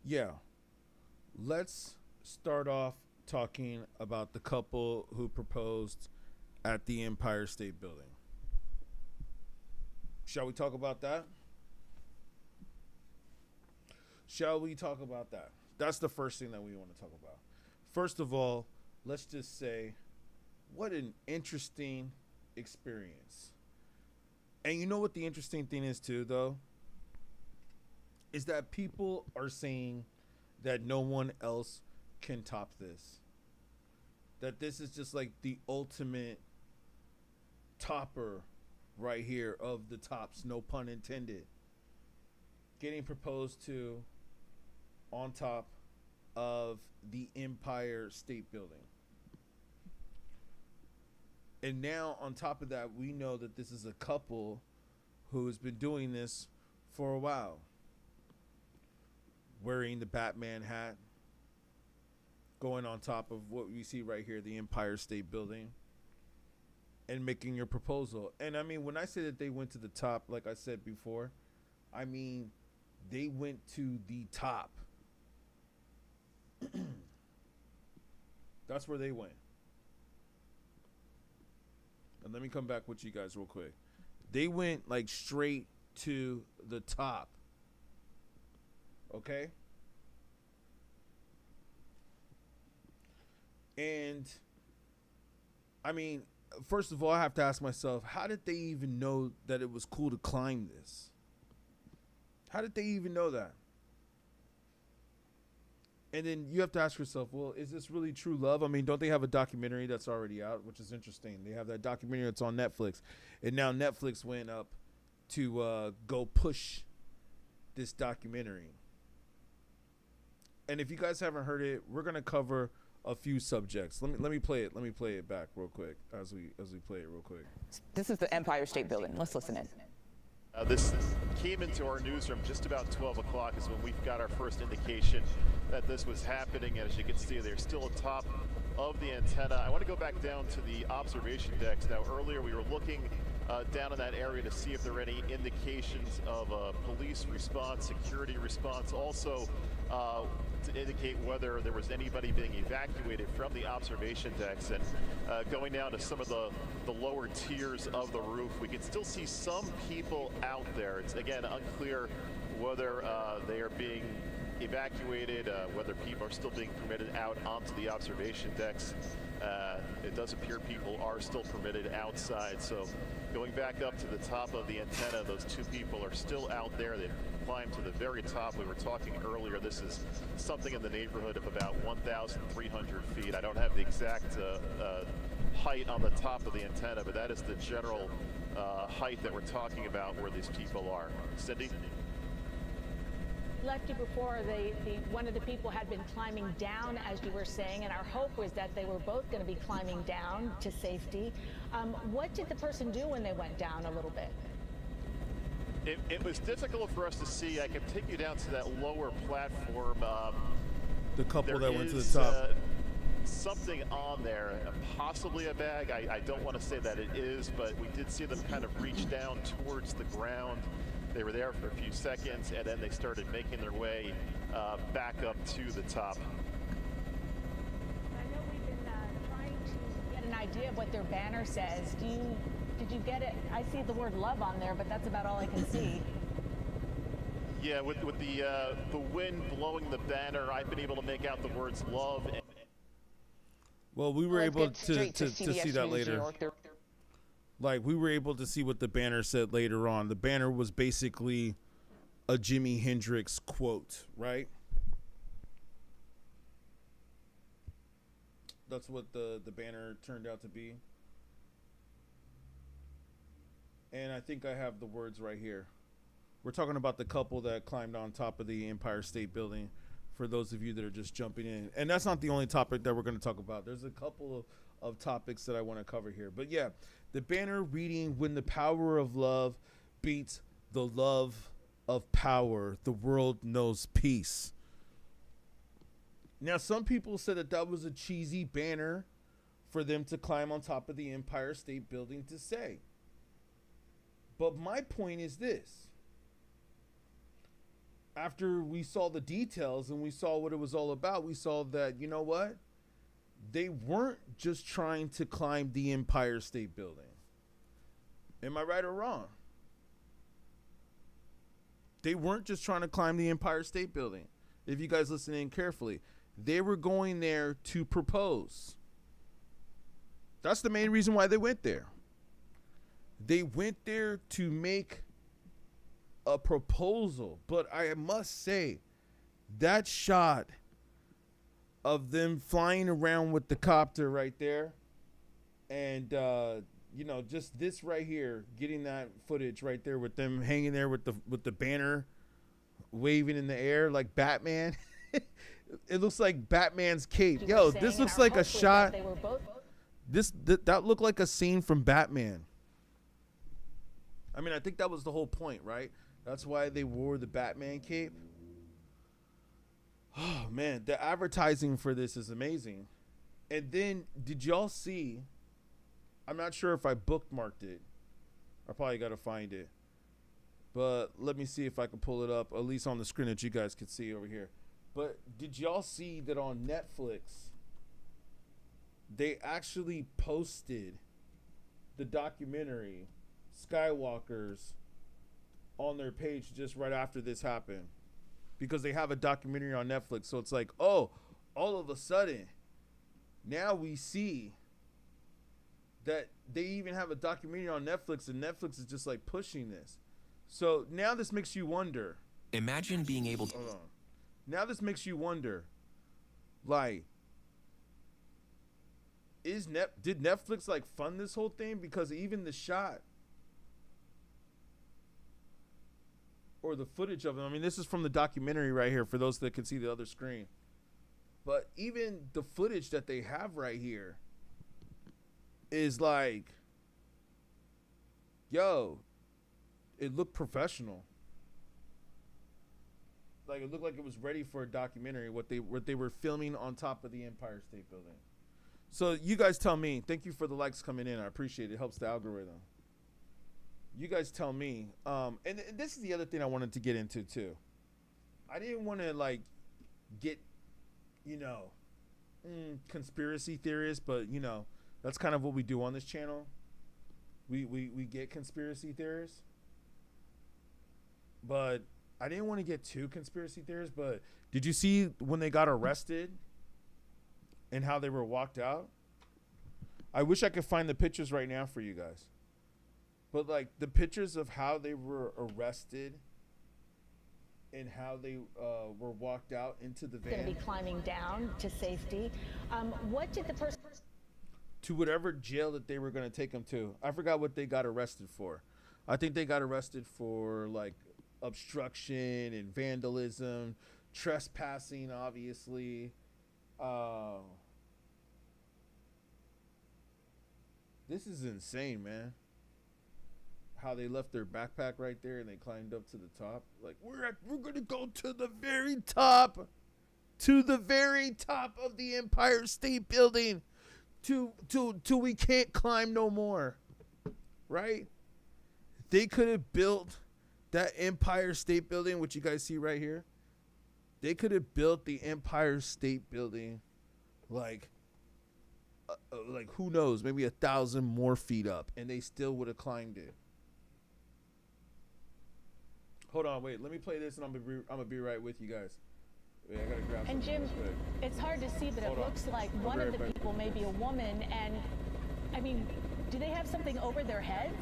Yeah, let's start off talking about the couple who proposed at the Empire State Building. Shall we talk about that? Shall we talk about that? That's the first thing that we want to talk about. First of all, let's just say what an interesting experience. And you know what the interesting thing is, too, though? Is that people are saying that no one else can top this. That this is just like the ultimate topper right here of the tops, no pun intended. Getting proposed to on top of the Empire State Building. And now, on top of that, we know that this is a couple who has been doing this for a while. Wearing the Batman hat, going on top of what we see right here, the Empire State Building, and making your proposal. And I mean, when I say that they went to the top, like I said before, I mean, they went to the top. That's where they went. And let me come back with you guys real quick. They went like straight to the top. Okay? And I mean, first of all, I have to ask myself, how did they even know that it was cool to climb this? How did they even know that? And then you have to ask yourself, well, is this really true love? I mean, don't they have a documentary that's already out, which is interesting. They have that documentary that's on Netflix. And now Netflix went up to go push this documentary. And if you guys haven't heard it, we're going to cover a few subjects. Let me play it. Let me play it back real quick as we play it real quick. This is the Empire State Building. Let's listen in. This came into our newsroom just about 12 o'clock is when we got our first indication that this was happening. And as you can see, they're still atop of the antenna. I want to go back down to the observation decks. Now, earlier we were looking down in that area to see if there are any indications of police response, security response, also to indicate whether there was anybody being evacuated from the observation decks. And going down to some of the lower tiers of the roof, we can still see some people out there. It's, again, unclear whether they are being evacuated, whether people are still being permitted out onto the observation decks. It does appear people are still permitted outside. So going back up to the top of the antenna, those two people are still out there. They've climbed to the very top. We were talking earlier, this is something in the neighborhood of about 1,300 feet. I don't have the exact height on the top of the antenna, but that is the general height that we're talking about where these people are. Cindy? Left you before, one of the people had been climbing down, as you were saying, and our hope was that they were both going to be climbing down to safety. What did the person do when they went down a little bit? It was difficult for us to see. I can take you down to that lower platform. The couple that went to the top. Something on there, possibly a bag. I don't want to say that it is, but we did see them kind of reach down towards the ground. They were there for a few seconds, and then they started making their way back up to the top. I know we've been trying to get an idea of what their banner says. Did you get it? I see the word love on there, but that's about all I can see. Yeah, with the wind blowing the banner, I've been able to make out the words love. Well, we were able to see that later. Like, we were able to see what the banner said later on. The banner was basically a Jimi Hendrix quote, right? That's what the banner turned out to be. And I think I have the words right here. We're talking about the couple that climbed on top of the Empire State Building, for those of you that are just jumping in. And that's not the only topic that we're going to talk about. There's a couple of topics that I want to cover here. But yeah, the banner reading, "When the power of love beats the love of power, the world knows peace." Now, some people said that that was a cheesy banner for them to climb on top of the Empire State Building to say. But my point is this. after we saw the details and we saw what it was all about, we saw that, you know what? They weren't just trying to climb the Empire State Building. Am I right or wrong? They weren't just trying to climb the Empire State Building. If you guys listen in carefully, they were going there to propose. That's the main reason why they went there. They went there to make a proposal. But I must say, that shot of them flying around with the copter right there, and you know, just this right here, getting that footage right there with them hanging there with the banner waving in the air like Batman. It looks like Batman's cape. Yo, this looks like a shot. That looked like a scene from Batman. I mean, I think that was the whole point, right? That's why they wore the Batman cape. Oh man, the advertising for this is amazing. And then, did y'all see? I'm not sure if I bookmarked it. I probably got to find it. But let me see if I can pull it up, at least on the screen that you guys could see over here. But did y'all see that on Netflix, they actually posted the documentary Skywalkers on their page just right after this happened? Because they have a documentary on Netflix. So it's like, oh, all of a sudden, now we see that they even have a documentary on Netflix, and Netflix is just like pushing this. So now this makes you wonder. Imagine being able to. Hold on. Now this makes you wonder, like, did Netflix like fund this whole thing? Because even the shot or the footage of them, I mean, this is from the documentary right here for those that can see the other screen. But even the footage that they have right here is like, yo, it looked professional. Like, it looked like it was ready for a documentary, what they were filming on top of the Empire State Building. So you guys tell me. Thank you for the likes coming in. I appreciate it. It helps the algorithm. You guys tell me. And this is the other thing I wanted to get into too. I didn't want to like get, you know, conspiracy theorists, but you know, that's kind of what we do on this channel. We get conspiracy theorists. But I didn't want to get too conspiracy theorists, but did you see when they got arrested and how they were walked out? I wish I could find the pictures right now for you guys. But like the pictures of how they were arrested and how they were walked out into the van. Going to be climbing down to safety. What did the person? To whatever jail that they were going to take them to. I forgot what they got arrested for. I think they got arrested for like obstruction and vandalism, trespassing, obviously. This is insane, man. How they left their backpack right there and they climbed up to the top. Like, we're gonna go to the very top of the Empire State Building, till we can't climb no more, right? They could have built that Empire State Building, which you guys see right here. They could have built the Empire State Building, like who knows, maybe 1,000 more feet up, and they still would have climbed it. Hold on, wait. Let me play this, and I'm gonna be right with you guys. Wait, I gotta grab. And Jim, it's hard to see, but it looks like one of the people may be a woman. And I mean, do they have something over their heads?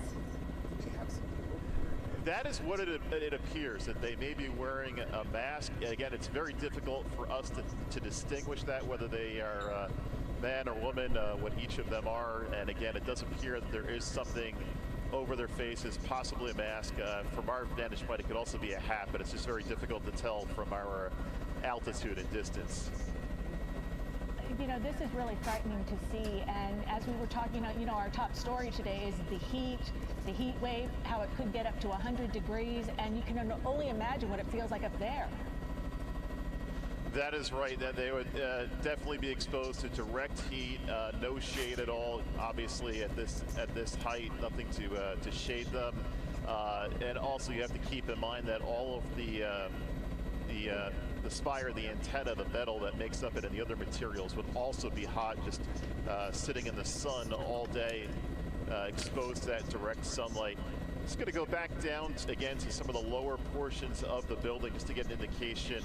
That is what it appears, that they may be wearing a mask. Again, it's very difficult for us to distinguish that, whether they are man or woman, what each of them are. And again, it does appear that there is something over their faces, possibly a mask. From our vantage point, it could also be a hat, but it's just very difficult to tell from our altitude and distance. You know, this is really frightening to see. And as we were talking about, you know, our top story today is the heat wave, how it could get up to 100 degrees, and you can only imagine what it feels like up there. That is right. That they would definitely be exposed to direct heat, no shade at all. Obviously, at this height, nothing to shade them. And also, you have to keep in mind that all of the the spire, the antenna, the metal that makes up it, and the other materials would also be hot, just sitting in the sun all day, exposed to that direct sunlight. Just going to go back down again to some of the lower portions of the building just to get an indication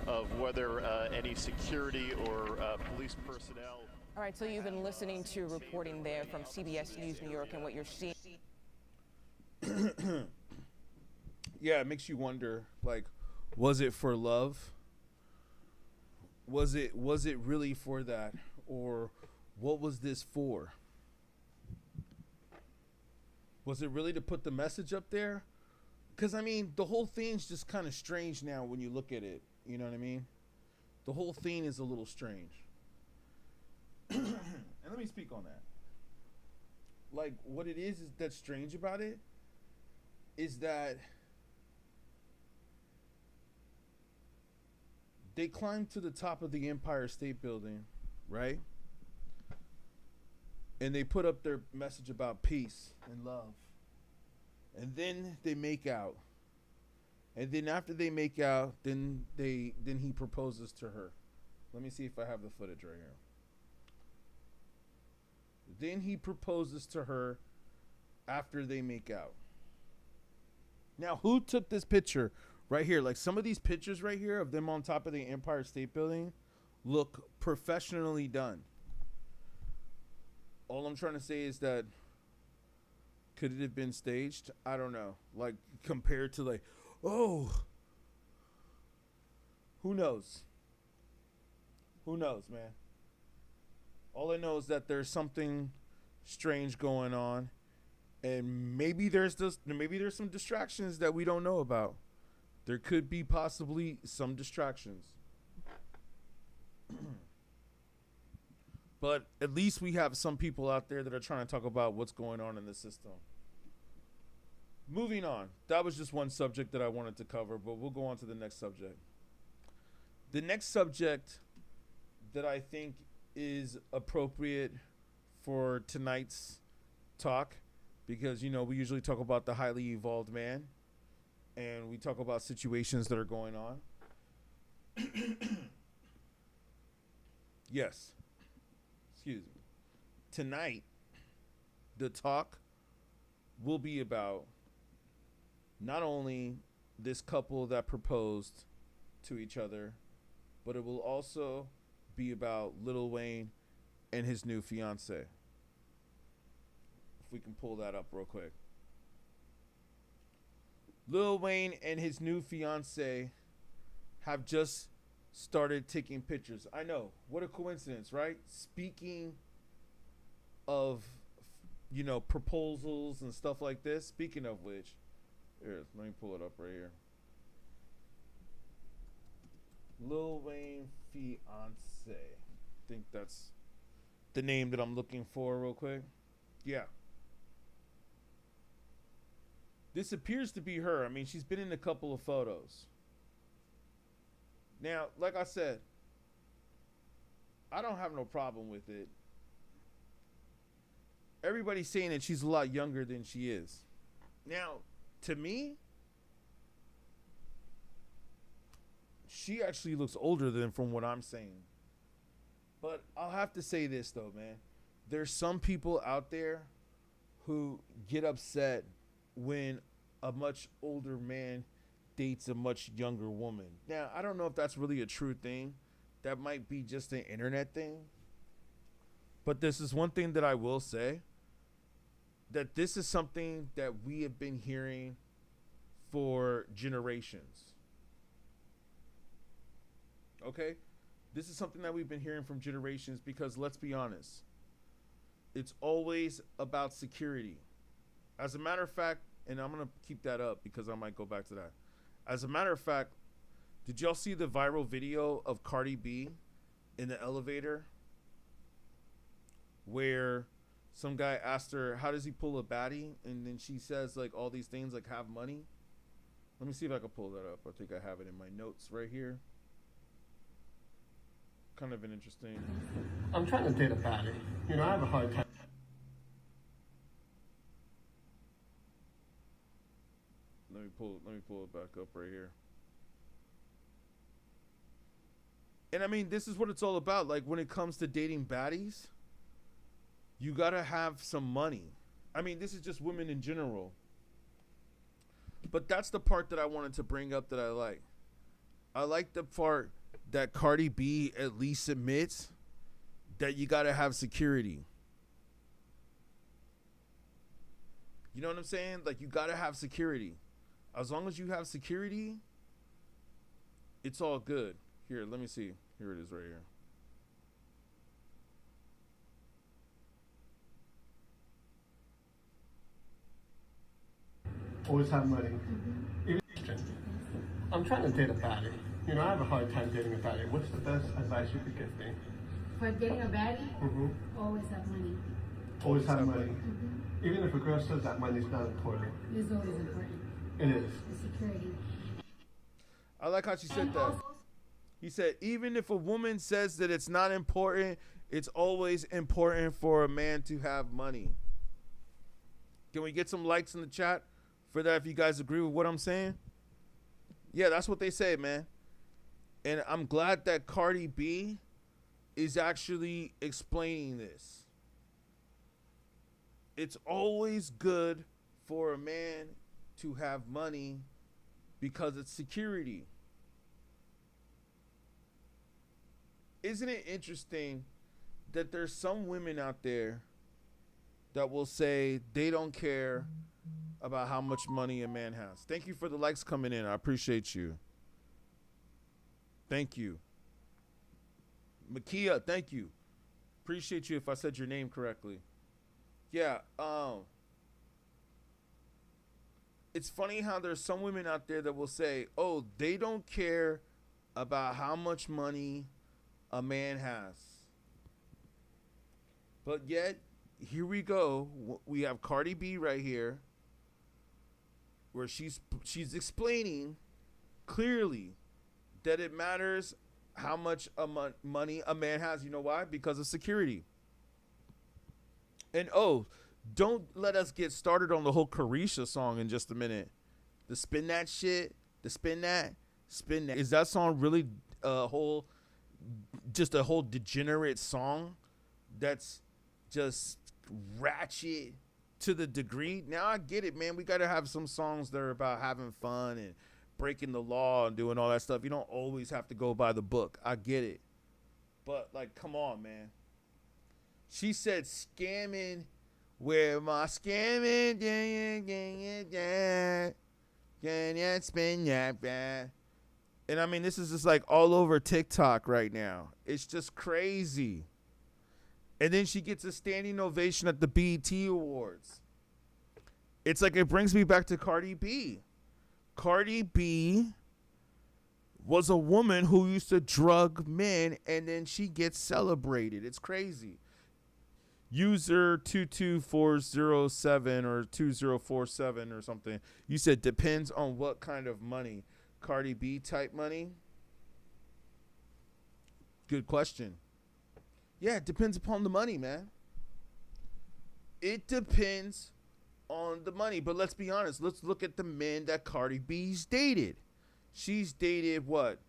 of whether any security or police personnel. All right, so you've been listening to reporting there from CBS News New York and what you're seeing. Yeah, it makes you wonder, like, was it for love? Was it really for that? Or what was this for? Was it really to put the message up there? Because, I mean, the whole thing's just kind of strange now when you look at it. You know what I mean? The whole thing is a little strange. And let me speak on that. Like, what it is that's strange about it is that they climbed to the top of the Empire State Building, right? And they put up their message about peace and love. And then they make out. And then after they make out, then he proposes to her. Let me see if I have the footage right here. Then he proposes to her after they make out. Now, who took this picture right here? Like, some of these pictures right here of them on top of the Empire State Building look professionally done. All I'm trying to say is that, could it have been staged? I don't know. Like, compared to, like, oh, who knows? Who knows, man? All I know is that there's something strange going on, and maybe there's some distractions that we don't know about. There could be possibly some distractions. But at least we have some people out there that are trying to talk about what's going on in the system. Moving on. That was just one subject that I wanted to cover, but we'll go on to the next subject. The next subject that I think is appropriate for tonight's talk, because, you know, we usually talk about the highly evolved man, and we talk about situations that are going on. Yes. Excuse me. Tonight, the talk will be about not only this couple that proposed to each other, but it will also be about Lil Wayne and his new fiance. If we can pull that up real quick. Lil Wayne and his new fiance have just started taking pictures. I know, what a coincidence, right? Speaking of, you know, proposals and stuff like this, speaking of which, here, let me pull it up right here. Lil Wayne fiance. I think that's the name that I'm looking for real quick. Yeah. This appears to be her. I mean, she's been in a couple of photos. Now, like I said, I don't have no problem with it. Everybody's saying that she's a lot younger than she is. Now, to me, she actually looks older than from what I'm saying. But I'll have to say this, though, man. There's some people out there who get upset when a much older man dates a much younger woman. Now, I don't know if that's really a true thing. That might be just an internet thing. But this is one thing that I will say, that this is something that we have been hearing for generations. Okay? This is something that we've been hearing from generations because, let's be honest, it's always about security. As a matter of fact, and I'm going to keep that up because I might go back to that. As a matter of fact, did y'all see the viral video of Cardi B in the elevator where some guy asked her, how does he pull a baddie? And then she says, like, all these things, like, have money. Let me see if I can pull that up. I think I have it in my notes right here. Kind of an interesting. I'm trying to date a baddie. You know, I have a hard time. Let me pull it back up right here. And I mean, this is what it's all about. Like, when it comes to dating baddies, you gotta have some money. I mean, this is just women in general. But that's the part that I wanted to bring up that I like. I like the part that Cardi B at least admits that you gotta have security. You know what I'm saying? Like, you gotta have security. As long as you have security, it's all good. Here, let me see. Here it is right here. Always have money. I'm trying to date a baddie. You know, I have a hard time dating a baddie. What's the best advice you could give me? For dating a baddie, always have money. Always have money. Even if a girl says that money's not important. It is always important. It is. The security. I like how she said that. He said, even if a woman says that it's not important, it's always important for a man to have money. Can we get some likes in the chat for that if you guys agree with what I'm saying? Yeah, that's what they say, man. And I'm glad that Cardi B is actually explaining this. It's always good for a man to have money because it's security. Isn't it interesting that there's some women out there that will say they don't care about how much money a man has? Thank you for the likes coming in. I appreciate you. Thank you. Makia, thank you. Appreciate you if I said your name correctly. Yeah, it's funny how there's some women out there that will say, oh, they don't care about how much money a man has. But yet, here we go. We have Cardi B right here, where she's explaining clearly that it matters how much money a man has. You know why? Because of security. And oh, don't let us get started on the whole Carisha song in just a minute. The spin that shit, the spin that. Is that song really just a whole degenerate song that's just ratchet to the degree? Now I get it, man. We got to have some songs that are about having fun and breaking the law and doing all that stuff. You don't always have to go by the book. I get it. But, like, come on, man. She said scamming, where my scamming, spin that. And I mean, this is just like all over TikTok right now. It's just crazy. And then she gets a standing ovation at the BET Awards. It's like, it brings me back to Cardi B. Cardi B was a woman who used to drug men, and then she gets celebrated. It's crazy. User 22407 or 2047 or something. You said depends on what kind of money. Cardi B type money? Good question. Yeah, it depends upon the money, man. It depends on the money. But let's be honest. Let's look at the men that Cardi B's dated. She's dated what?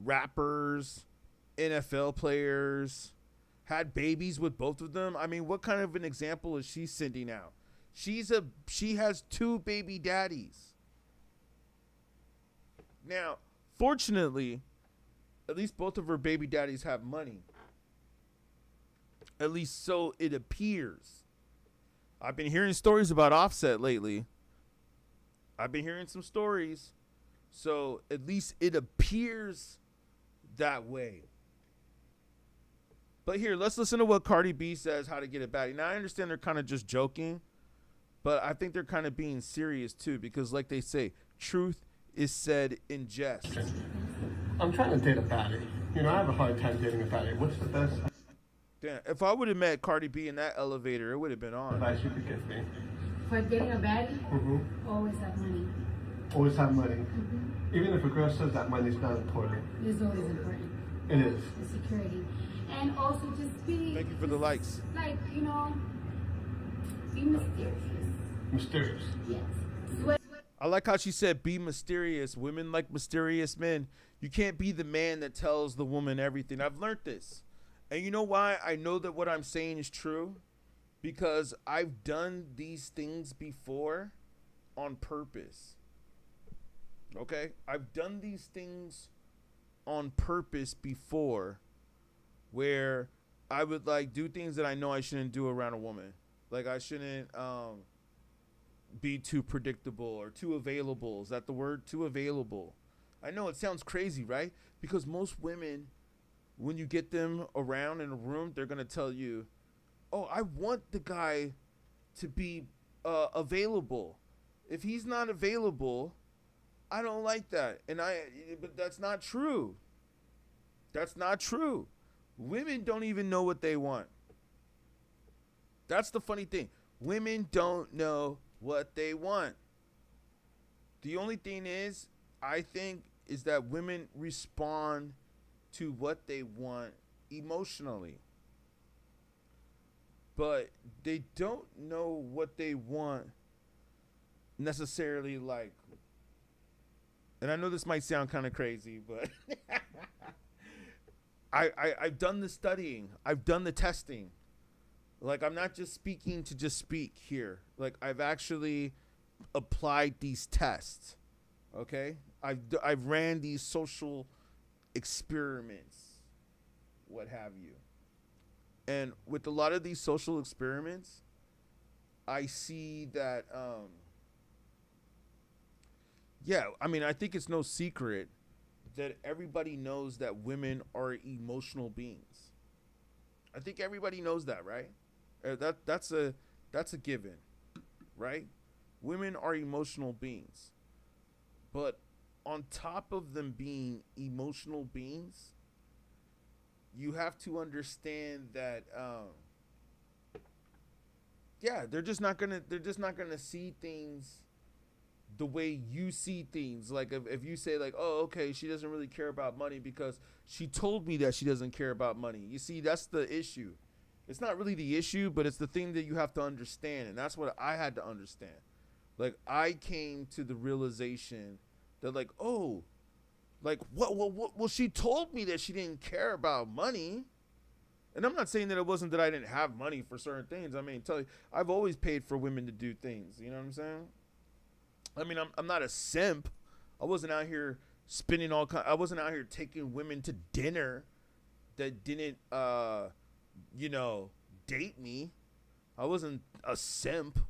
Rappers, NFL players, had babies with both of them. I mean, what kind of an example is she sending out? She has 2 baby daddies. Now, fortunately, at least both of her baby daddies have money. At least so it appears. I've been hearing stories about Offset lately. I've been hearing some stories. So at least it appears that way. But here, let's listen to what Cardi B says, how to get it back. Now, I understand they're kind of just joking, but I think they're kind of being serious, too, because like they say, truth is said in jest. I'm trying to date a baddie. You know, I have a hard time dating a baddie. What's the best Damn, if I would have met Cardi B in that elevator, it would have been on. advice you could give me? For dating a baddie, always have money. Always have money. Even if a girl says that money's not important. It is always important. It is. The security. And also just be... Thank you for the likes. Like, you know, be mysterious. Mysterious. Yes. Sweat. I like how she said, be mysterious. Women like mysterious men. You can't be the man that tells the woman everything. I've learned this. And you know why I know that what I'm saying is true? Because I've done these things before on purpose. Okay? I've done these things on purpose before where I would like do things that I know I shouldn't do around a woman. Like I shouldn't be too predictable or too available. Is that the word? Too available. I know it sounds crazy, right? Because most women, when you get them around in a room, they're going to tell you, oh, I want the guy to be available. If he's not available, I don't like that. But that's not true. That's not true. Women don't even know what they want. That's the funny thing. Women don't know what they want. The only thing is, I think, is that women respond to what they want emotionally. But they don't know what they want necessarily, like, and I know this might sound kind of crazy, but I've done the studying. I've done the testing. Like, I'm not just speaking to just speak here. Like, I've actually applied these tests. Okay? I've ran these social experiments, what have you. And with a lot of these social experiments, I see that, I think it's no secret that everybody knows that women are emotional beings. I think everybody knows that, right? That's a given, right? Women are emotional beings. But on top of them being emotional beings, you have to understand that they're just not gonna see things the way you see things. Like if you say like, oh, okay, she doesn't really care about money because she told me that she doesn't care about money. You see, that's the issue. It's not really the issue, but it's the thing that you have to understand. And that's what I had to understand. Like, I came to the realization that, like, oh, like, what? Well, she told me that she didn't care about money. And I'm not saying that it wasn't that I didn't have money for certain things. I mean, I've always paid for women to do things. You know what I'm saying? I mean, I'm not a simp. I wasn't out here spending I wasn't out here taking women to dinner that didn't, date me. I wasn't a simp.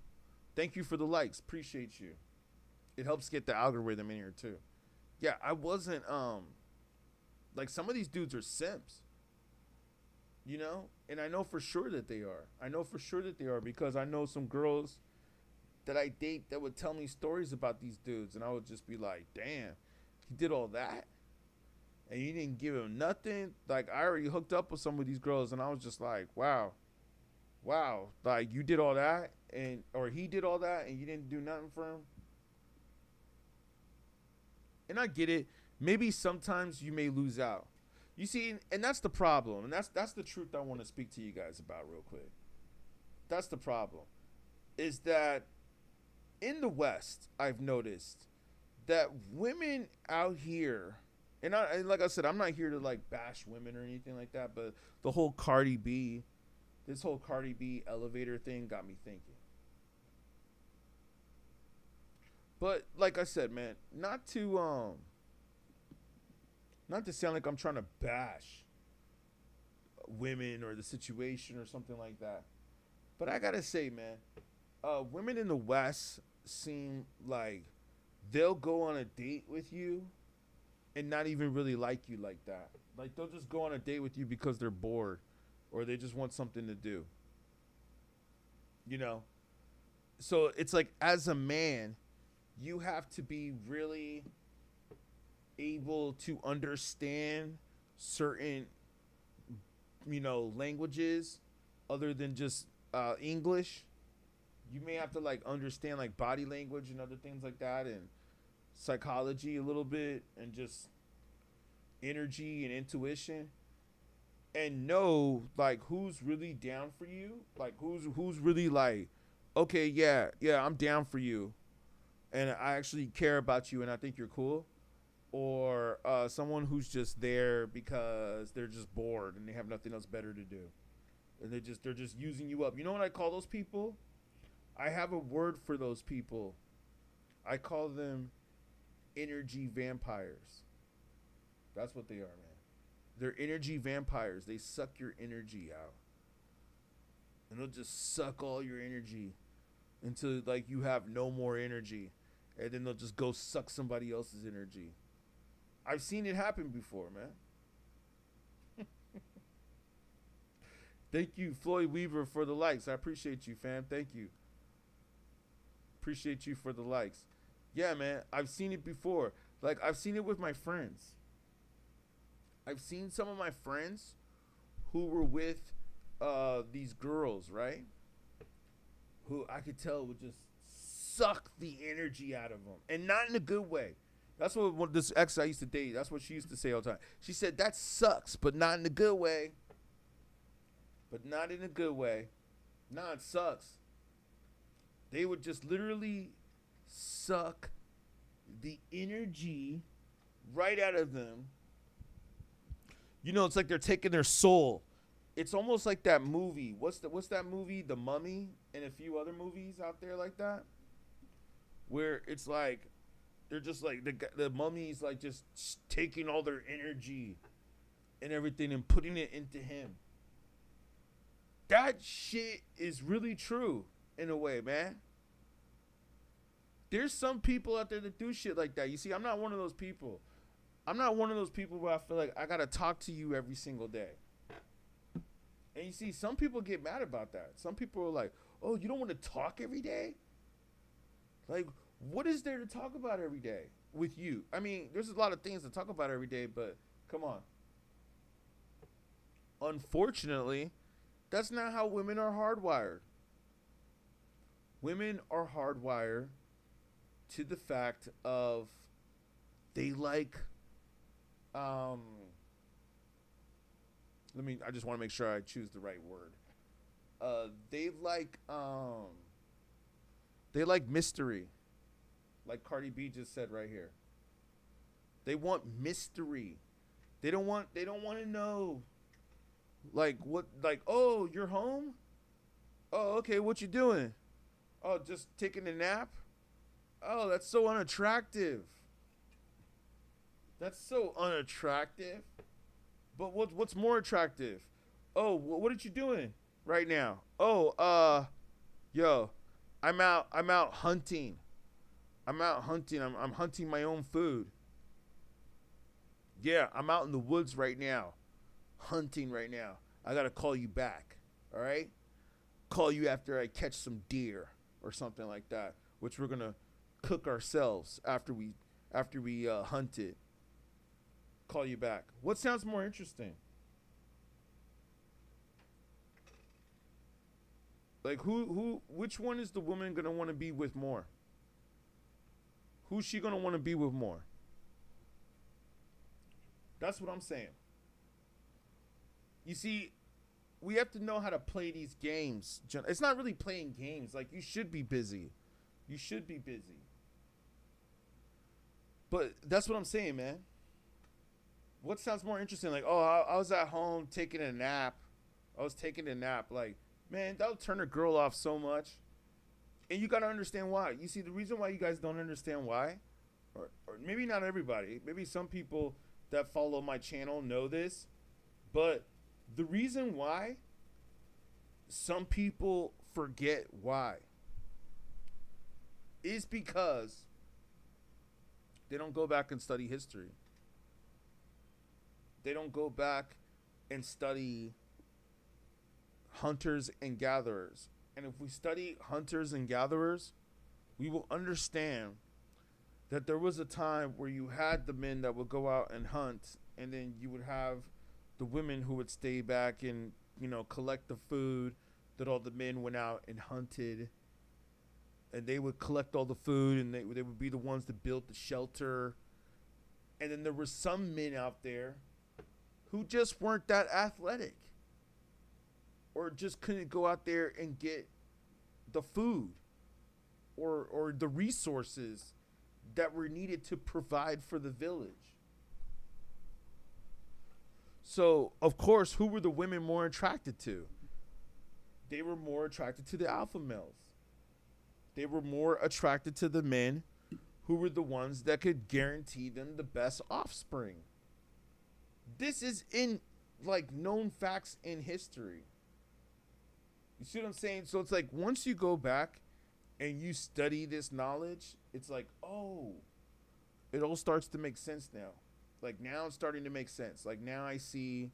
Thank you for the likes. Appreciate you. It helps get the algorithm in here too. Yeah, I wasn't, like, some of these dudes are simps, you know? And I know for sure that they are. Because I know some girls that I date that would tell me stories about these dudes, and I would just be like, damn, he did all that? And you didn't give him nothing? Like, I already hooked up with some of these girls, and I was just like, wow, like, you did all that, or he did all that, and you didn't do nothing for him? And I get it. Maybe sometimes you may lose out. You see, and that's the problem. And that's the truth I want to speak to you guys about real quick. That's the problem. Is that in the West, I've noticed that women out here, and like I said, I'm not here to like bash women or anything like that, but this whole Cardi B elevator thing got me thinking. But like I said, man, not to sound like I'm trying to bash women or the situation or something like that. But I gotta say, man, women in the West seem like they'll go on a date with you and not even really like you like that. Like, they'll just go on a date with you because they're bored or they just want something to do. You know? So it's like, as a man, you have to be really able to understand certain, languages other than just English. You may have to like understand like body language and other things like that, and psychology a little bit, and just energy and intuition, and know like who's really down for you, like who's really like, okay, yeah, I'm down for you. and I actually care about you and I think you're cool, or someone who's just there because they're just bored and they have nothing else better to do, and they're just using you up. You know what I call those people? I have a word for those people. I call them energy vampires. That's what they are, man. They're energy vampires. They suck your energy out. And they'll just suck all your energy until like you have no more energy. And then they'll just go suck somebody else's energy. I've seen it happen before, man. Thank you, Floyd Weaver, for the likes. I appreciate you, fam. Thank you. Appreciate you for the likes. Yeah, man. I've seen it before. Like, I've seen it with my friends. I've seen some of my friends who were with these girls, right? Who I could tell would just suck the energy out of them. And not in a good way. That's what this ex I used to date, that's what she used to say all the time. She said, that sucks, but not in a good way. But not in a good way. Nah, it sucks. They would just literally suck the energy right out of them. You know, it's like they're taking their soul. It's almost like that movie. What's that movie? The Mummy, and a few other movies out there like that, where it's like they're just like the mummy's like just taking all their energy and everything and putting it into him. That shit is really true in a way, man. There's some people out there that do shit like that. You see, I'm not one of those people. I'm not one of those people where I feel like I gotta talk to you every single day. And you see, some people get mad about that. Some people are like, oh, you don't want to talk every day? Like, what is there to talk about every day with you? I mean, there's a lot of things to talk about every day, but come on. Unfortunately, that's not how women are hardwired. Women are hardwired to the fact of they like I just want to make sure I choose the right word. They like mystery. Like Cardi B just said right here. They want mystery. They don't want to know like what, like, oh, you're home? Oh, okay, what you doing? Oh, just taking a nap? Oh, that's so unattractive. That's so unattractive. But what's more attractive? Oh, what are you doing right now? Oh, yo, I'm out hunting. I'm out hunting. I'm hunting my own food. Yeah, I'm out in the woods right now. Hunting right now. I got to call you back. All right? Call you after I catch some deer or something like that, which we're going to cook ourselves after we hunt it. Call you back. What sounds more interesting? Like which one is the woman going to want to be with more? Who's she going to want to be with more? That's what I'm saying. You see, we have to know how to play these games. It's not really playing games. Like, you should be busy. You should be busy. But that's what I'm saying, man. What sounds more interesting? Like, oh, I was at home taking a nap. I was taking a nap. Like, man, that'll turn a girl off so much. And you got to understand why. You see, the reason why you guys don't understand why, or maybe not everybody, maybe some people that follow my channel know this, but the reason why some people forget why is because they don't go back and study history. They don't go back and study hunters and gatherers. And if we study hunters and gatherers, we will understand that there was a time where you had the men that would go out and hunt, and then you would have the women who would stay back and, you know, collect the food that all the men went out and hunted. And they would collect all the food, and they would be the ones that built the shelter. And then there were some men out there who just weren't that athletic, or just couldn't go out there and get the food. or the resources that were needed to provide for the village. So, of course, who were the women more attracted to? They were more attracted to the alpha males. They were more attracted to the men who were the ones that could guarantee them the best offspring. This is in like known facts in history. You see what I'm saying? So it's like once you go back and you study this knowledge, it's like, oh, it all starts to make sense now. Like now it's starting to make sense. Like now I see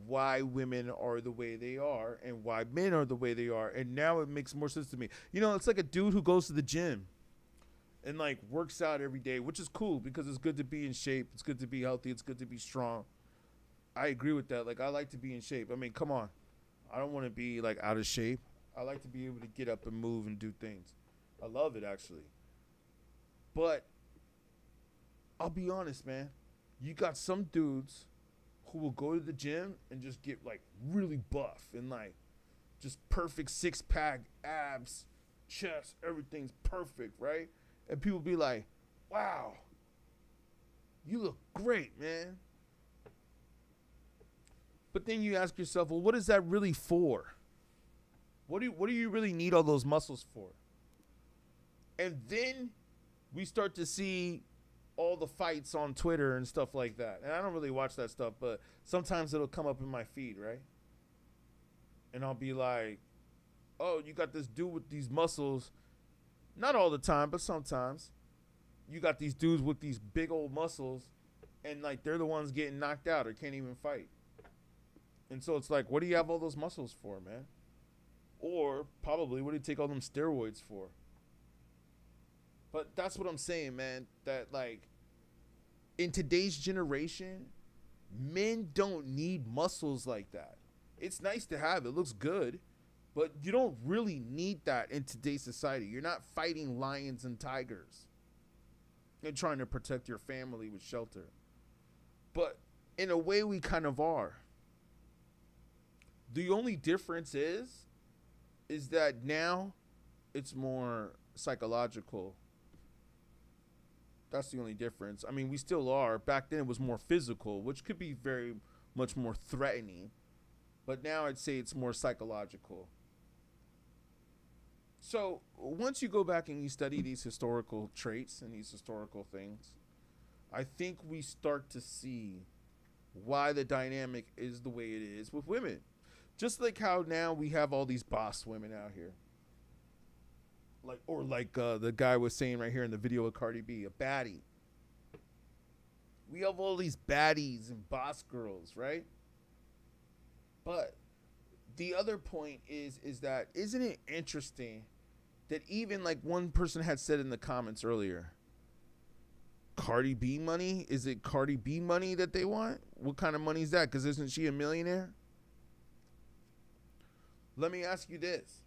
why women are the way they are and why men are the way they are. And now it makes more sense to me. You know, it's like a dude who goes to the gym and like works out every day, which is cool because it's good to be in shape. It's good to be healthy. It's good to be strong. I agree with that. Like I like to be in shape. I mean, come on. I don't want to be like out of shape. I like to be able to get up and move and do things. I love it actually. But I'll be honest, man. You got some dudes who will go to the gym and just get like really buff and like just perfect 6-pack, abs, chest, everything's perfect, right? And people be like, wow, you look great, man. But then you ask yourself, well, what is that really for? What do you really need all those muscles for? And then we start to see all the fights on Twitter and stuff like that. And I don't really watch that stuff, but sometimes it'll come up in my feed, right? And I'll be like, oh, you got this dude with these muscles. Not all the time, but sometimes. You got these dudes with these big old muscles, and like they're the ones getting knocked out or can't even fight. And so it's like, what do you have all those muscles for, man? Or probably, what do you take all them steroids for? But that's what I'm saying, man. That like, in today's generation, men don't need muscles like that. It's nice to have. It looks good. But you don't really need that in today's society. You're not fighting lions and tigers and trying to protect your family with shelter. But in a way, we kind of are. The only difference is that now it's more psychological. That's the only difference. I mean, we still are. Back then it was more physical, which could be very much more threatening. But now I'd say it's more psychological. So once you go back and you study these historical traits and these historical things, I think we start to see why the dynamic is the way it is with women. Just like how now we have all these boss women out here. Like the guy was saying right here in the video of Cardi B, a baddie. We have all these baddies and boss girls, right? But the other point is that isn't it interesting that even like one person had said in the comments earlier, Cardi B money? Is it Cardi B money that they want? What kind of money is that? Because isn't she a millionaire? Let me ask you this.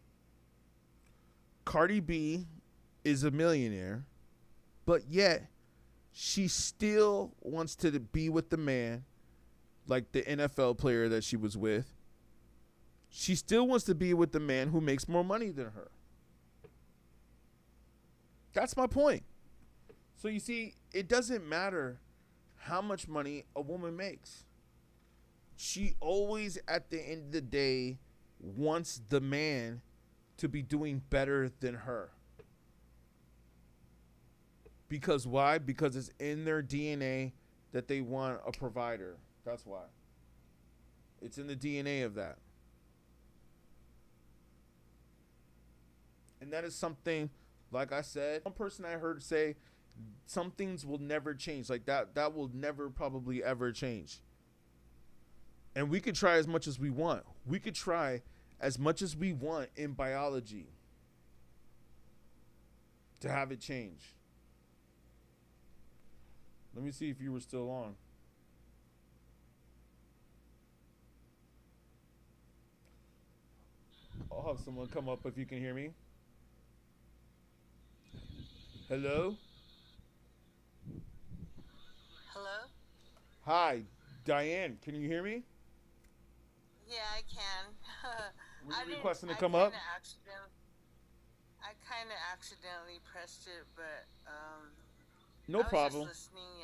Cardi B is a millionaire, but yet she still wants to be with the man, like the NFL player that she was with. She still wants to be with the man who makes more money than her. That's my point. So you see, it doesn't matter how much money a woman makes. She always, at the end of the day, wants the man to be doing better than her. Because why? Because it's in their DNA that they want a provider. That's why. It's in the DNA of that. And that is something, like I said, one person I heard say, some things will never change. Like that will never probably ever change. And we could try as much as we want. We could try as much as we want in biology to have it change. Let me see if you were still on. I'll have someone come up if you can hear me. Hello? Hello? Hi, Diane, can you hear me? Yeah, I can. Were you I didn't- requesting to I come up? kinda accident- I kind of accidentally pressed it, but No I was just problem. listening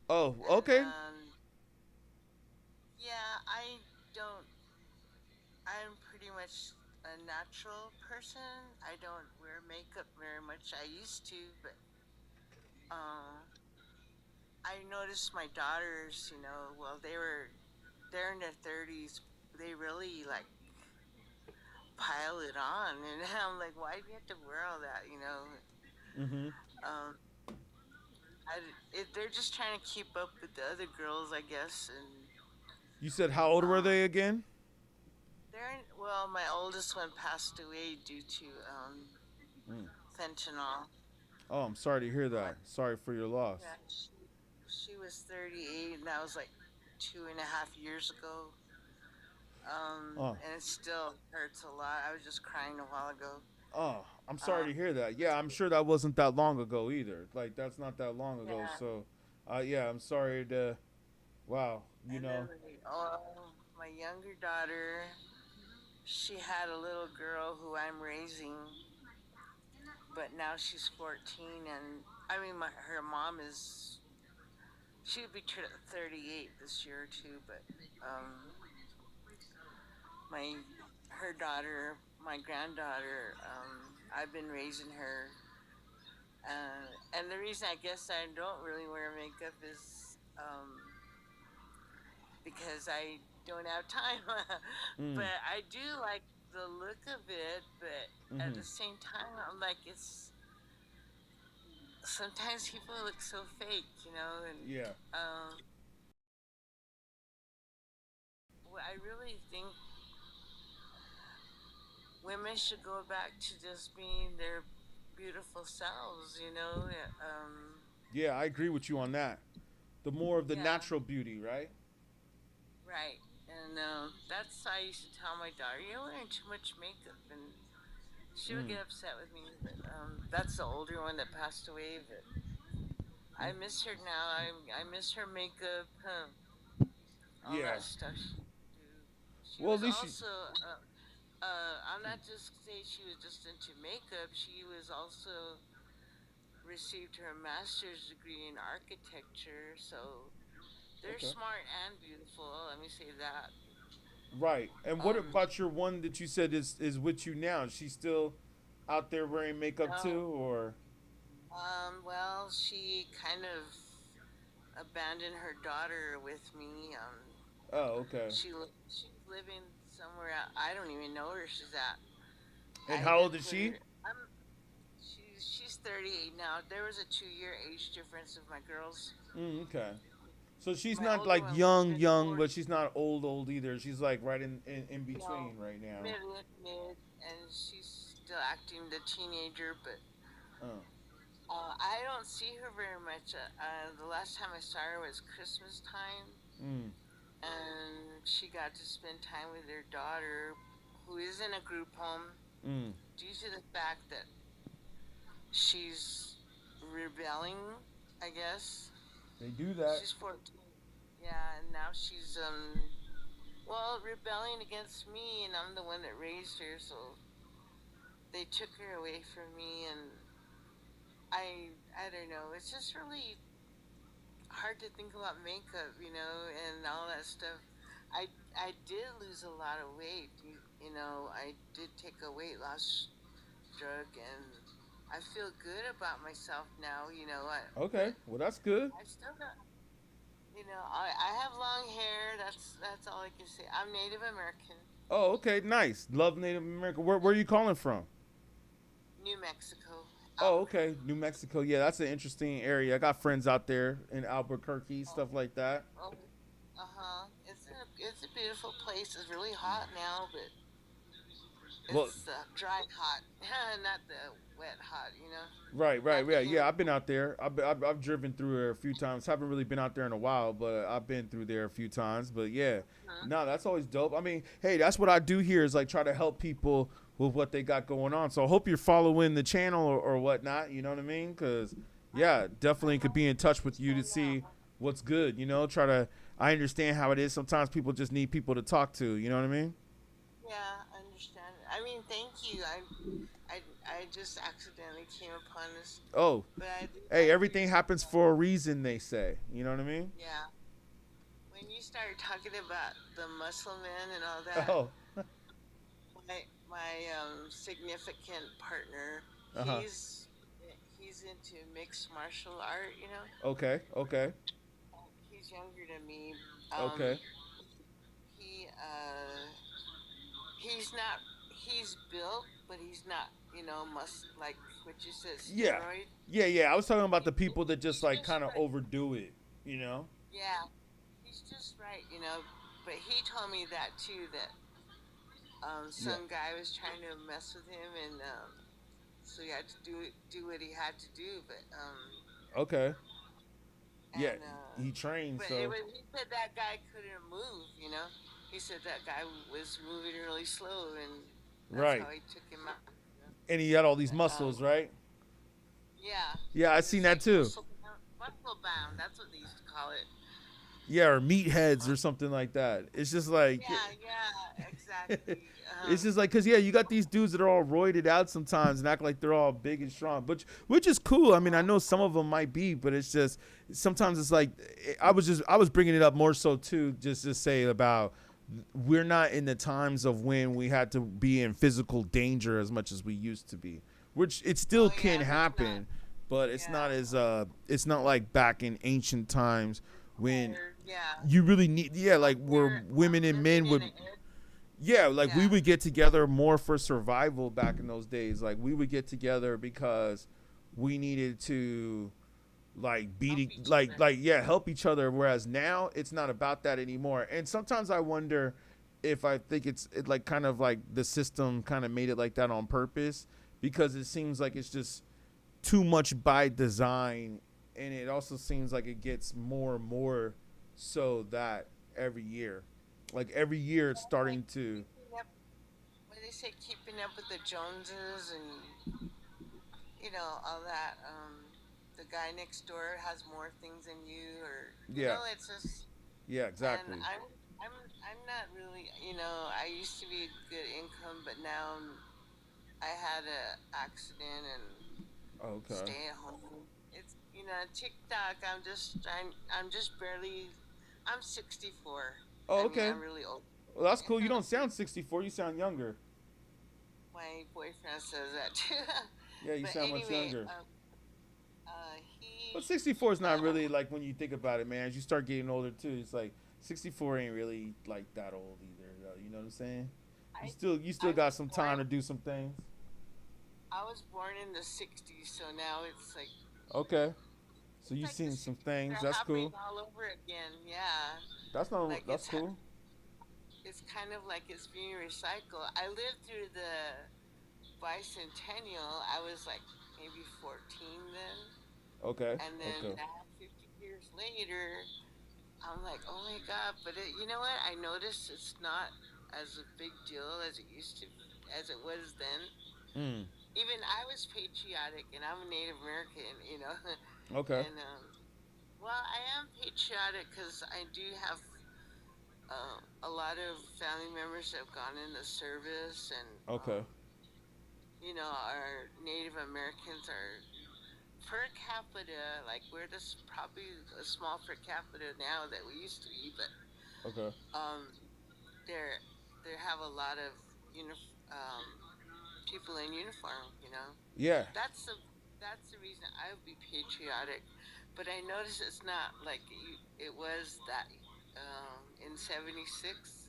Oh, and okay. yeah, don't. I'm pretty much a natural person. I don't wear makeup very much. I used to, but um, I noticed my daughters. Well, they're in their 30s. They really like pile it on, and I'm like, why do you have to wear all that? Mm-hmm. Um, they're just trying to keep up with the other girls, I guess, and You said how old were um, they again? well, my oldest one passed away due to Mm. fentanyl. Oh, I'm sorry to hear My, that. Sorry for your loss. yeah, she was 38, and that was like 2.5 years ago. Oh, And it still hurts a lot. I was just crying a while ago. oh, I'm sorry Um, to hear that. Yeah, I'm sure that wasn't that long ago either. Like that's not that long ago. yeah, So, yeah, I'm sorry to. Wow, you and then know. my younger daughter, she had a little girl who I'm raising, but now she's 14, and I mean, her mom is. She would be 38 this year too, but my her daughter, my granddaughter, I've been raising her, and the reason I guess I don't really wear makeup is because I don't have time. Mm. But I do like the look of it, but at Mm-hmm. the same time, I'm like, it's sometimes people look so fake, and Yeah. um, I really think women should go back to just being their beautiful selves. Yeah, I agree with you on that. The more of the Yeah, natural beauty, right? right. And that's I used to tell my daughter, you're wearing too much makeup, and she would Mm. get upset with me. But that's the older one that passed away. But I miss her now. I miss her makeup, all Yeah. that stuff she would do. She Well, at was least you. also. I'm not just saying she was just into makeup. She was also received her master's degree in architecture, so they're Okay. smart and beautiful. Let me say that. Right. And what Um, about your one that you said is with you now? She's still out there wearing makeup no, too, or? well, she kind of abandoned her daughter with me. Oh, okay. She's living somewhere out. I don't even know where she's at. And I how even old is put she? her. She's 38 now. There was a 2-year age difference of my girls. Okay. So she's My not older like one was young, just young, 40. but she's not old, old either. She's like right in No, between right now. mid, and she's still acting the teenager, but Oh. I don't see her very much. The last time I saw her was Christmas time, Mm. and she got to spend time with her daughter, who is in a group home, Mm. due to the fact that she's rebelling, I guess. They do that. She's 14. Yeah, and now she's well, rebelling against me, and I'm the one that raised her, so they took her away from me, and I don't know. It's just really hard to think about makeup, and all that stuff. I did lose a lot of weight. I did take a weight loss drug, and I feel good about myself now. Okay. But Well, that's good. I still got. I have long hair. That's all I can say. I'm Native American, Oh, okay. Nice. Love Native American. Where are you calling from? New Mexico, Oh, okay. Albuquerque. New Mexico. Yeah, that's an interesting area. I got friends out there in Albuquerque, Oh, stuff like that. oh, uh-huh. It's a beautiful place. It's really hot now, but Well, it's dry hot, not the wet hot. right. Not the Yeah, humid. yeah. I've been out there. I've driven through there a few times. Haven't really been out there in a while, but I've been through there a few times. But yeah, Huh? no, that's always dope. I mean, hey, that's what I do here is like try to help people with what they got going on. So I hope you're following the channel or whatnot. You know what I mean? Because yeah, definitely could be in touch with you to Understand that. see what's good. Try to. I understand how it is. Sometimes people just need people to talk to. You know what I mean? Yeah, I understand. I mean, thank you. I I just accidentally came upon this, Oh, but I hey, like everything happens for a reason, they say. You know what I mean? yeah. When you started talking about the muscle men and all that, Oh, my significant partner, uh huh. he's into mixed martial art. You know, Okay, okay, he's younger than me. Um, okay. he he's not he's built, but he's not like what you said Yeah, steroid. yeah, yeah. I was talking about the He- people that just he's like just kind of right. overdo it. You know? Yeah, he's just right. But he told me that too. That Yeah. some guy was trying to mess with him, and so he had to do what he had to do. Okay. Yeah, And he trained, but so he said that guy couldn't move. He said that guy was moving really slow, and that's how right. he took him out. And he had all these But muscles, right? yeah, Yeah, I he seen was that like too. muscle bound. That's what they used to call it. Yeah, or meatheads Uh, or something like that. It's just like yeah, exactly. it's just like because yeah, you got these dudes that are all roided out sometimes and act like they're all big and strong, which is cool. I mean, I know some of them might be, but it's just sometimes it's like I was bringing it up more so too, just to say about we're not in the times of when we had to be in physical danger as much as we used to be, which it still Oh can yeah, it's not. happen, but Yeah, it's not like back in ancient times when tired. Yeah, you really need like where women I'm and men living in would an ed. yeah, like we Yeah, would get together more for survival back in those days. Like we would get together because we needed to like help each other. help each other, whereas now it's not about that anymore. And sometimes I wonder if I think it like kind of like the system kind of made it like that on purpose, because it seems like it's just too much by design, and it also seems like it gets more and more so that every year, like every year it's starting to Keeping up, what do they say? Keeping up with the Joneses and all that. The guy next door has more things than you, or yeah, it's just. yeah, And exactly. I'm not really. I used to be a good income, but now I had a accident and Okay. stay at home. It's TikTok. I'm just barely. I'm 64. Oh, I mean, okay. I'm really old. Well, that's cool. You don't sound 64. You sound younger. My boyfriend says that too. Yeah, you But sound much anyway, younger. But he 64 is not really like when you think about it, man. As you start getting older too, it's like 64 ain't really like that old either. Though, you know what I'm saying? I You still I got was some born time to do some things. I was born in the '60s, so now Okay. So it's you like the seen some '60s things. are That's happening cool. all over again. Yeah, That's not. like That's cool. it's kind of like it's being recycled. I lived through the bicentennial. I was like maybe 14 then, Okay. and then Okay. now 50 years later, I'm like, oh my god! But you know what? I noticed it's not as a big deal as it used to, as it was then. Mm. Even I was patriotic, and I'm a Native American, Okay. and well, I am patriotic because I do have a lot of family members that have gone in the service, and Okay. our Native Americans are per capita, like we're just probably a small per capita now that we used to be, but Okay. um, they're they have a lot of people in uniform. Yeah. That's the reason I would be patriotic. But I notice it's not like it was that in '76,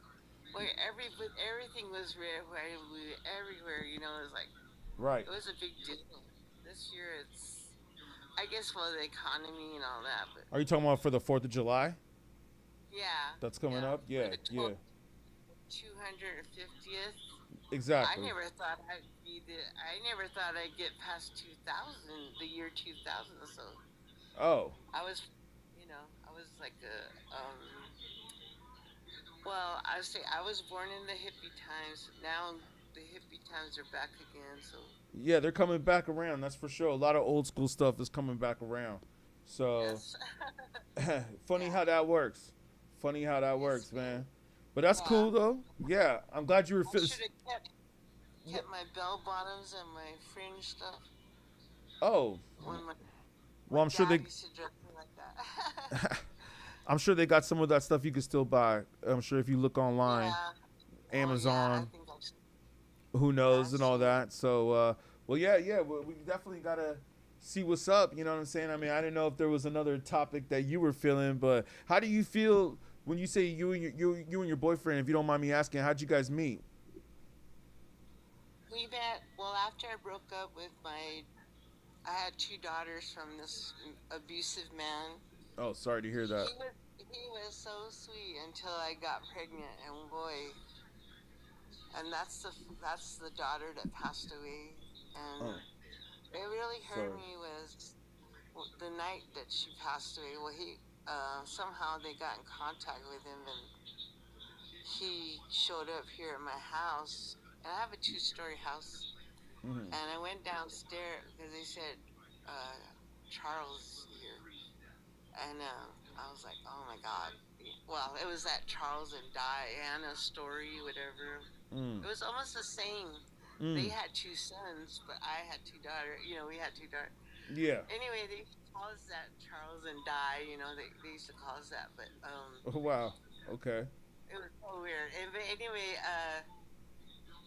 where everything was red, white, and blue everywhere. It was like Right. it was a big deal. This year, I guess the economy and all that, but Are you talking about for the 4th of July? yeah, That's coming yeah, up. for Yeah. the Yeah. 250th. I Exactly. never thought I never thought I'd get past 2000, the year 2000. So Oh. I was, I was like well, I say I was born in the hippie times. Now the hippie times are back again. So Yeah, they're coming back around. That's for sure. A lot of old school stuff is coming back around. So yes, funny yeah, how that works. Funny how that yes, works, man. But that's yeah. cool though. Yeah, I'm glad you were. I should have kept. kept my bell bottoms and my fringe stuff. Oh, When my well, I'm sure dad they. used to dress me like that. I'm sure they got some of that stuff you can still buy. I'm sure if you look online, Yeah. Oh yeah, I Amazon, think I should. who Yeah, knows, and all she. that. So, well, yeah, well, we definitely gotta see what's up. You know what I'm saying? I mean, I didn't know if there was another topic that you were feeling, but how do you feel when you say you and your boyfriend? If you don't mind me asking, how'd you guys meet? We met. Well, after I broke up with my, I had two daughters from this abusive man. Oh, sorry to hear that. He was so sweet until I got pregnant, and boy, and that's the daughter that passed away, and Oh, it really hurt sorry. me was the night that she passed away. Well, he somehow they got in contact with him, and he showed up here at my house, and I have a two-story house, Hmm. and I went downstairs because they said uh, Charles is here, and I was like, oh my God. Well, it was that Charles and Diana story, whatever. Mm. It was almost the same. They Mm. had two sons, but I had two daughters. We had two daughters. Yeah. Anyway, they used to call us that Charles and Di. They used to call us that, but Oh, wow. Okay. it was so weird. But anyway,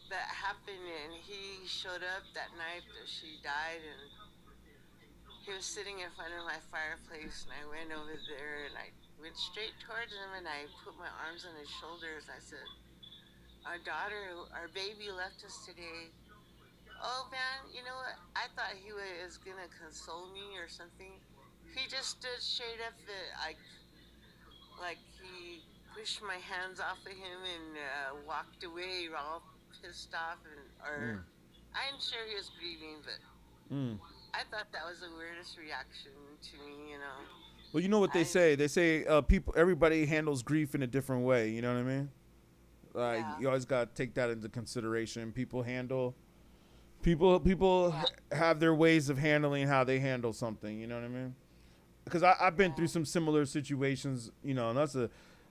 that happened, and he showed up that night that she died, and he was sitting in front of my fireplace, and I went over there, and I went straight towards him, and I put my arms on his shoulders. I said, our baby left us today. Oh man, you know what? I thought he was gonna console me or something. He just stood straight up, like he pushed my hands off of him and walked away, all pissed off, or Mm. I'm sure he was grieving, but Mm. I thought that was the weirdest reaction to me. Well, you know what they I say. They say people, everybody handles grief in a different way. You know what I mean? Like Yeah, you always got to take that into consideration. People yeah, have their ways of handling how they handle something. You know what I mean? Because I've been through yeah, some similar situations. And that's a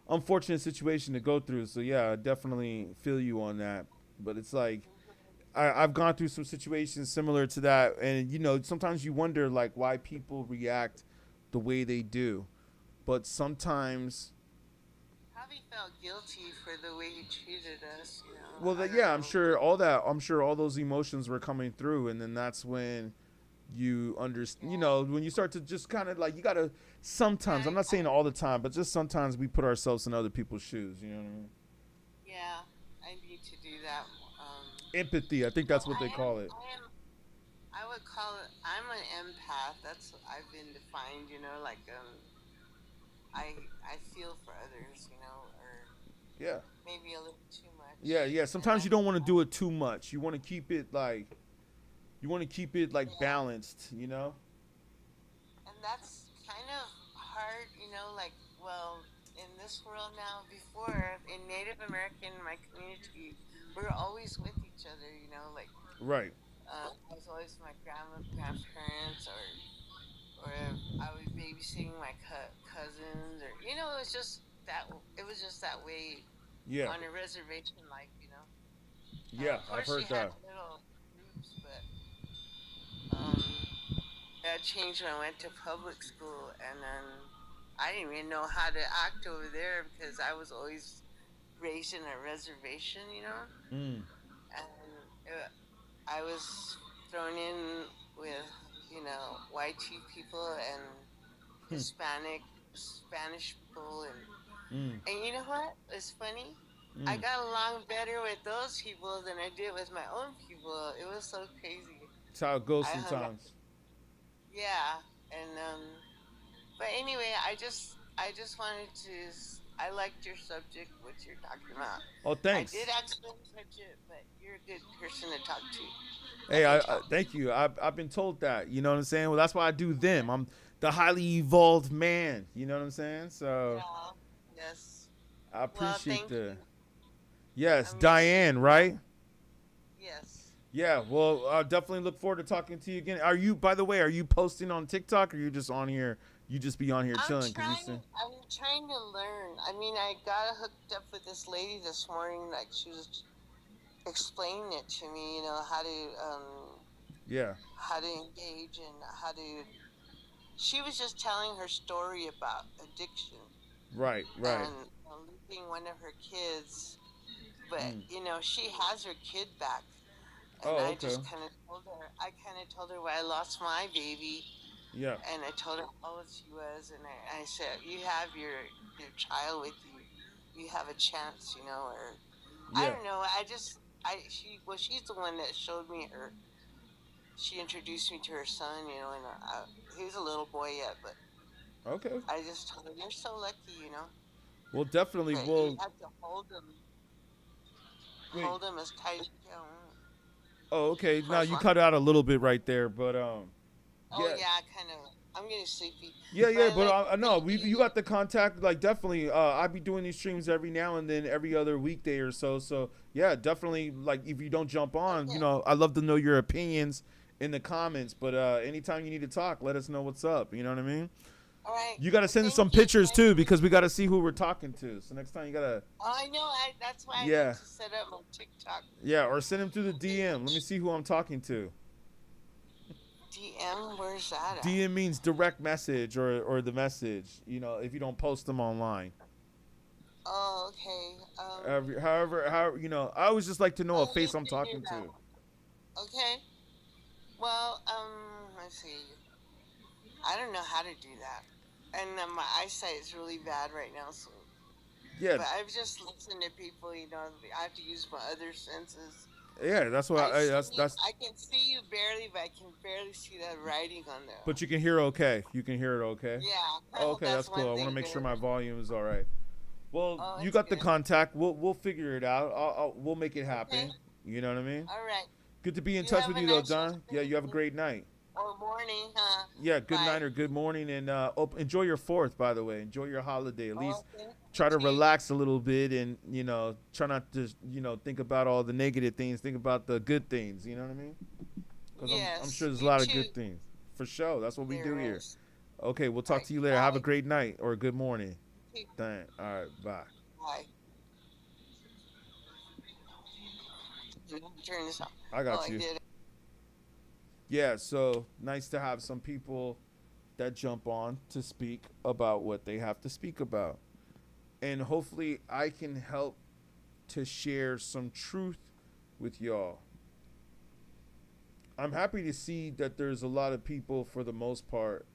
unfortunate situation to go through. So yeah, I definitely feel you on that. But it's like I've gone through some situations similar to that, and sometimes you wonder like why people react the way they do. But sometimes, probably felt guilty for the way he treated us. well, I don't yeah, know. I'm sure all those emotions were coming through, and then that's when you understand. Yeah, When you start to just kind of like you gotta. Sometimes, yeah, I'm not saying all the time, but just sometimes we put ourselves in other people's shoes. You know what I mean? yeah. I need to do that. Um, Empathy. I think well, that's what they call it. I would call it. I'm an empath. That's what I've been defined. Like I feel for others. Or Yeah. maybe a little too Yeah, much. yeah. And Sometimes you don't want to do it too much. You want to keep it like yeah, balanced. and that's kind of hard. Like, well, in this world now. Before in Native American, my community, we're always with each other. Like Right. I was always with my grandparents, or I was babysitting my cousins, or it was just that way Yeah. on a reservation life. Yeah. Of I've course, we heard had that. little groups, but that changed when I went to public school, and then I didn't even know how to act over there because I was always raised in a reservation. Mm. And I was thrown in with white people and Hispanic, Spanish people, Mm. and you know what? It's funny. I Mm. got along better with those people than I did with my own people. It was so crazy. It's how it goes I hung out, sometimes. yeah, and but anyway, I just wanted to. I liked your subject, what you're talking about. Oh, I did thanks. accidentally touch it, but you're a good person to talk to. Hey, Good I job. thank you. I've been told that. You know what I'm saying? Well, that's why I do them. I'm the highly evolved man. You know what I'm saying? So Yeah. Yes. I Well, appreciate thank the. you. Yes, I'm really Diane, right? yes. Yeah. Well, I definitely look forward to talking to you again. Are you, by the way, are you posting on TikTok, or you just on here? You just be on here I'm chilling because you trying. see. I'm trying to learn. I mean, I got hooked up with this lady this morning. Like explain it to me, you know, how to Yeah. engage and how to. She was just telling her story about addiction Right. Right. and losing one of her kids, but Mm. you know, she has her kid back, and Oh, I okay. just kind of told her why I lost my baby, Yeah. and I told her how old she was, and I said, you have your child with you, you have a chance, you know, or I Yeah. don't know. She's the one that showed me her. She introduced me to her son, you know, and he was a little boy yet, but Okay. I just told her, you're so lucky, you know, Well, definitely. but you Well, have to wait. hold him as tight as you can Oh, okay. for Now as you long. cut out a little bit right there, but Oh yeah. yeah, kind of. I'm getting sleepy, Yeah, but yeah, I but like no, thank we you you. got the contact. Like definitely, I be doing these streams every now and then, every other weekday or so. So yeah, definitely. Like if you don't jump on, Okay, I love to know your opinions in the comments. But anytime you need to talk, let us know what's up. You know what I mean? all right. You got to Well, send thank some you. pictures Nice too to meet because we got you. to see who we're talking to. So next time you gotta, Oh, I know. That's why I need yeah, to set up my TikTok. yeah, or send them through the Okay, DM. Let me see who I'm talking to. DM. Where's that at? DM means direct message or the message. If you don't post them online. Oh, okay. However, I always just like to know a Oh, you face I'm can do talking that to. one. Okay. Well, let's see. I don't know how to do that, and my eyesight is really bad right now. So, Yeah, but I've just listened to people. You know, I have to use my other senses. yeah, that's what I see you. that's. I can see you barely, but I can barely see that writing on there. But you can hear okay. You can hear it okay. Yeah, Oh, okay, that's that's cool. one I want to thing make sure good. my volume is all right. Well, Oh, you it's got the good. contact. We'll figure it out. We'll make it Okay. happen. You know what I mean? All right. Good to be in You touch have with a you though, nice Don. Yeah, you have a great night. or morning, huh? Yeah, good Bye. night or good morning, and enjoy your fourth. By the way, enjoy your holiday. At least Oh, thank you try to too. relax a little bit, and try not to think about all the negative things. Think about the good things. You know what I mean? Because I'm Yes, sure there's a you lot of too. good things for sure. That's what we do There here. is. Okay, we'll All talk right. to you later. Have a Bye. great night or a good morning. You too. Thanks. All right, bye. Bye. Turn this off. I Oh, got I you. did. Yeah, so nice to have some people that jump on to speak about what they have to speak about. And hopefully I can help to share some truth with y'all. I'm happy to see that there's a lot of people, for the most part,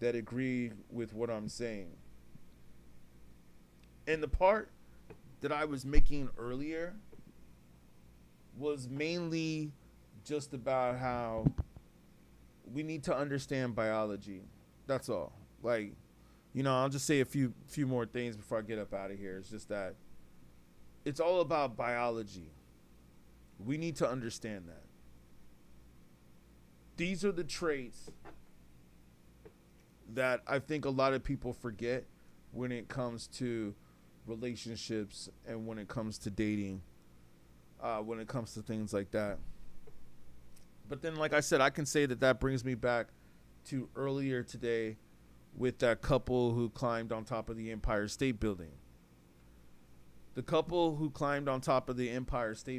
that agree with what I'm saying. And the part that I was making earlier was mainly just about how we need to understand biology. That's all. Like, I'll just say a few more things before I get up out of here. It's just that it's all about biology. We need to understand that. These are the traits that I think a lot of people forget when it comes to relationships and when it comes to dating, when it comes to things like that. But then, like I said, I can say that brings me back to earlier today with that couple who climbed on top of the Empire State Building. The couple who climbed on top of the Empire State